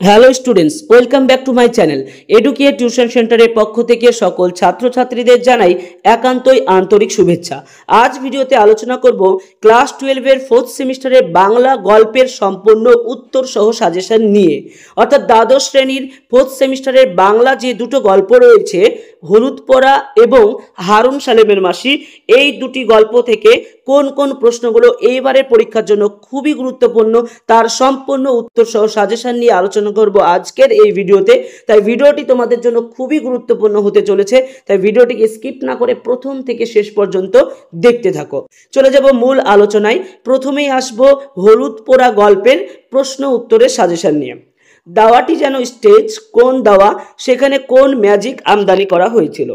Hello students, welcome back to my channel educate tuition সেন্টারের পক্ষ থেকে সকল ছাত্রছাত্রীদের জানাই একান্তই আন্তরিক শুভেচ্ছা। আজ ভিডিওতে আলোচনা করব ক্লাস 12-এর 4th সেমিস্টারের বাংলা গল্পের সম্পূর্ণ উত্তর সহ সাজেশন নিয়ে। অর্থাৎ দ্বাদশ শ্রেণীর 4th সেমিস্টারের বাংলা যে দুটো গল্প রয়েছে, হলুদ পরা এবং হারুন সালেমের মাসি, এই দুটি গল্প থেকে কোন কোন প্রশ্নগুলো এইবারের পরীক্ষার জন্য খুবই গুরুত্বপূর্ণ তার সম্পূর্ণ উত্তর সহ সাজেশন নিয়ে আলোচনা করব আজকের এই ভিডিওতে। তাই ভিডিওটি তোমাদের জন্য খুবই গুরুত্বপূর্ণ হতে চলেছে, তাই ভিডিওটিকে স্কিপ না করে প্রথম থেকে শেষ পর্যন্ত দেখতে থাকো। চলে যাব মূল আলোচনায়। প্রথমেই আসবো হলুদ পোড়া গল্পের প্রশ্ন উত্তরের সাজেশন নিয়ে। দাওয়াটি যেন স্টেজ, কোন দাওয়া, সেখানে কোন ম্যাজিক আমদানি করা হয়েছিল।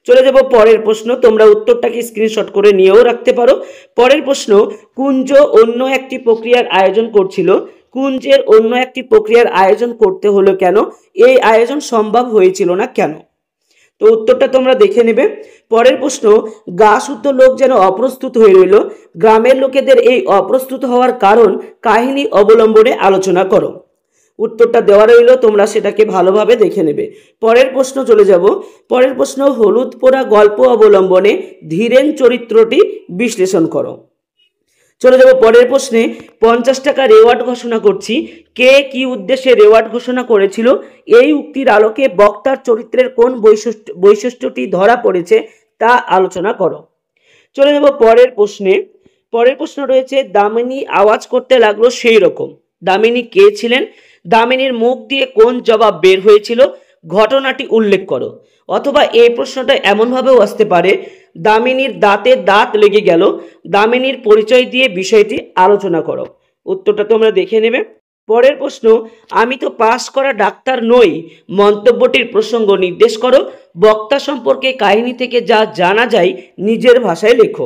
চলে যাব পরের প্রশ্ন, তোমরা উত্তরটাকে স্ক্রিনশট করে নিয়েও রাখতে পারো। পরের প্রশ্ন, কুঞ্জ অন্য একটি প্রক্রিয়ার আয়োজন করছিল, কুঞ্জের অন্য একটি প্রক্রিয়ার আয়োজন করতে হলো কেন, এই আয়োজন সম্ভব হয়েছিল না কেন। তো উত্তরটা তোমরা দেখে নেবে। পরের প্রশ্ন, গা শুদ্ধ লোক যেন অপ্রস্তুত হয়ে রইল, গ্রামের লোকেদের এই অপ্রস্তুত হওয়ার কারণ কাহিনী অবলম্বনে আলোচনা করো। উত্তরটা দেওয়া রইল, তোমরা সেটাকে ভালোভাবে দেখে নেবে। পরের প্রশ্ন চলে যাব। পরের প্রশ্ন, হলুদ পোড়া গল্প অবলম্বনে ধীরেন চরিত্রটি বিশ্লেষণ করো। চলে যাব পরের প্রশ্নে। 50 টাকা রেওয়ার্ড ঘোষণা করছি, কে কি উদ্দেশ্যে রেওয়ার্ড ঘোষণা করেছিল, এই উক্তির আলোকে বক্তার চরিত্রের কোন বৈশিষ্ট্যটি ধরা পড়েছে তা আলোচনা করো। চলে যাব পরের প্রশ্নে। পরের প্রশ্ন রয়েছে, দামিনী আওয়াজ করতে লাগলো সেই রকম, দামিনী কে ছিলেন, দামিনীর মুখ দিয়ে কোন জবাব বের হয়েছিল, ঘটনাটি উল্লেখ করো। অথবা এই প্রশ্নটা এমনভাবেও আসতে পারে, দামিনীর দাঁতে দাঁত লেগে গেল, দামিনীর পরিচয় দিয়ে বিষয়টি আলোচনা করো। উত্তরটা তোমরা দেখে নেবে। পরের প্রশ্ন, আমি তো পাস করা ডাক্তার নই, মন্তব্যটির প্রসঙ্গ নির্দেশ করো, বক্তা সম্পর্কে কাহিনী থেকে যা জানা যায় নিজের ভাষায় লেখো।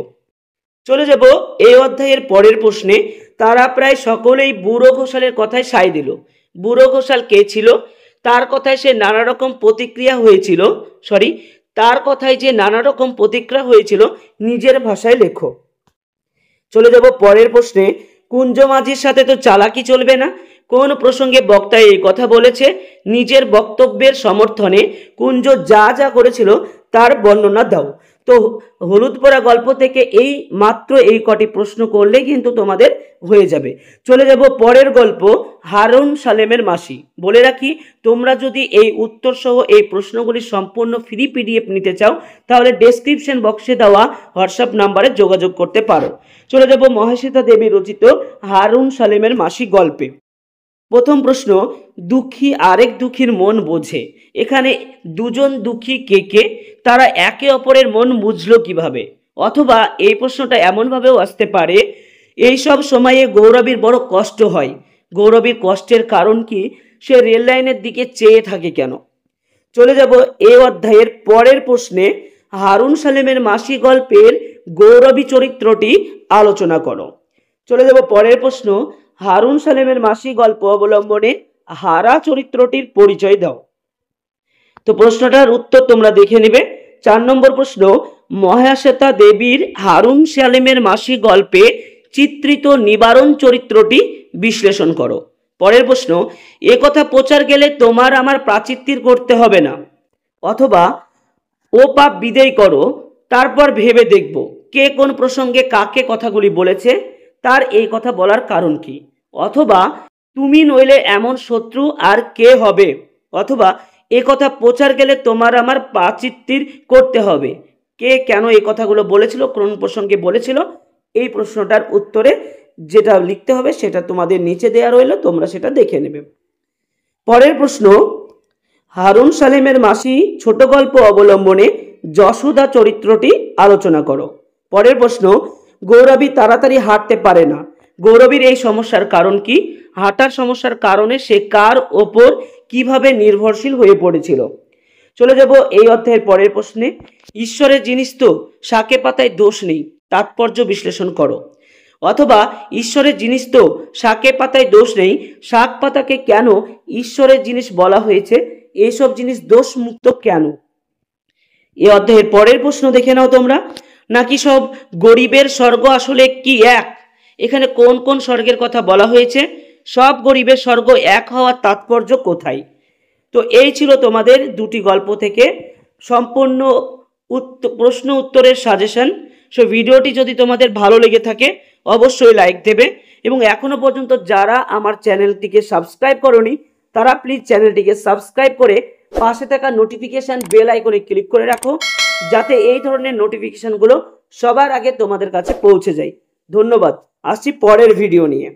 চলে যাব এই অধ্যায়ের পরের প্রশ্নে। তারা প্রায় সকলেই বুড়ো ঘোষালের কথায় সায় দিল, বুড়ো ঘোষাল কে ছিল, তার কথায় সে নানা রকম প্রতিক্রিয়া হয়েছিল, তার কথায় যে নানা রকম প্রতিক্রিয়া হয়েছিল নিজের ভাষায় লেখো। চলে যাব পরের প্রশ্নে। কুঞ্জ মাঝির সাথে তো চালাকি চলবে না, কোন প্রসঙ্গে বক্তা এই কথা বলেছে, নিজের বক্তব্যের সমর্থনে কুঞ্জ যা যা করেছিল তার বর্ণনা দাও। তো হলুদ পোড়া গল্প থেকে এই মাত্র এই কটি প্রশ্ন করলে কিন্তু তোমাদের হয়ে যাবে। চলে যাব পরের গল্প, হারুন সালেমের মাসি। বলে রাখি, তোমরা যদি এই উত্তর সহ এই প্রশ্নগুলি সম্পূর্ণ ফ্রি পিডিএফ নিতে চাও তাহলে ডেসক্রিপশন বক্সে দেওয়া হোয়াটসঅ্যাপ নাম্বারে যোগাযোগ করতে পারো। চলে যাব মহেশ্বিতা দেবী রচিত হারুন সালেমের মাসি গল্পে। প্রথম প্রশ্ন, দুঃখী আরেক দুঃখীর মন বোঝে, এখানে দুজন দুঃখী কে কে, তারা একে অপরের মন বুঝলো কিভাবে। অথবা এই প্রশ্নটা এমনভাবেও আসতে পারে, এই সব সময়ে গৌরবীর বড় কষ্ট হয়, গৌরবীর কষ্টের কারণ কি, সে রেল লাইনের দিকে চেয়ে থাকে কেন। চলে যাব এই অধ্যায়ের পরের প্রশ্নে, হারুন সালেমের মাসি গল্পের গৌরবী চরিত্রটি আলোচনা করো। চলে যাব পরের প্রশ্ন, হারুন সালেমের মাসি গল্প অবলম্বনে হারা চরিত্রটির পরিচয় দাও। তো প্রশ্নটার উত্তর তোমরা দেখে নেবে। 4 নম্বর প্রশ্ন, মহেশ্বিতা দেবীর হারুন সালেমের মাসি গল্পে চিত্রিত নিবারণ চরিত্রটি বিশ্লেষণ করো। পরের প্রশ্ন, এ কথা প্রচার গেলে তোমার আমার প্রাচিত্তির করতে হবে না, অথবা ও পাপ বিদেয় করো, তারপর ভেবে দেখব কে কোন প্রসঙ্গে কাকে কথাগুলি বলেছে, তার এই কথা বলার কারণ কি। অথবা তুমি নইলে এমন শত্রু আর কে হবে, অথবা এ কথা প্রচার গেলে তোমার আমার প্রাচিত্তির করতে হবে, কে কেন এই কথাগুলো বলেছিল, কোন প্রসঙ্গে বলেছিল। এই প্রশ্নটার উত্তরে যেটা লিখতে হবে সেটা তোমাদের নিচে দেয়া রইল, তোমরা সেটা দেখে নেবে। পরের প্রশ্ন, হারুন সালেমের মাসি ছোট গল্প অবলম্বনে যশোদা চরিত্রটি আলোচনা করো। পরের প্রশ্ন, গৌরবী তাড়াতাড়ি হাঁটতে পারে না, গৌরবীর এই সমস্যার কারণ কি, হাঁটার সমস্যার কারণে সে কার ওপর কিভাবে নির্ভরশীল হয়ে পড়েছিল। চলে যাব এই অধ্যায়ের পরের প্রশ্নে, ঈশ্বরের জিনিস তো শাকে পাতায় দোষ নেই, তাৎপর্য বিশ্লেষণ করো। অথবা ঈশ্বরের জিনিস তো শাকে পাতায় দোষ নেই, শাক পাতাকে কেন ঈশ্বরের জিনিস বলা হয়েছে, এইসব জিনিস দোষ মুক্ত কেন। এই অধ্যায়ের পরের প্রশ্ন দেখে নাও তোমরা, নাকি সব গরিবের স্বর্গ আসলে কি এক, এখানে কোন কোন স্বর্গের কথা বলা হয়েছে, সব গরিবের স্বর্গ এক হওয়ার তাৎপর্য কোথায়? তো এই ছিল তোমাদের দুটি গল্প থেকে সম্পূর্ণ প্রশ্ন উত্তরের সাজেশন। সো ভিডিওটি যদি তোমাদের ভালো লেগে থাকে অবশ্যই লাইক দেবে, এবং এখনো পর্যন্ত যারা আমার চ্যানেলটিকে সাবস্ক্রাইব করোনি তারা প্লিজ চ্যানেলটিকে সাবস্ক্রাইব করে পাশে থাকা নোটিফিকেশান বেল আইকনে ক্লিক করে রাখো, যাতে এই ধরনের নোটিফিকেশানগুলো সবার আগে তোমাদের কাছে পৌঁছে যায়। ধন্যবাদ। আসছি পরের ভিডিও নিয়ে।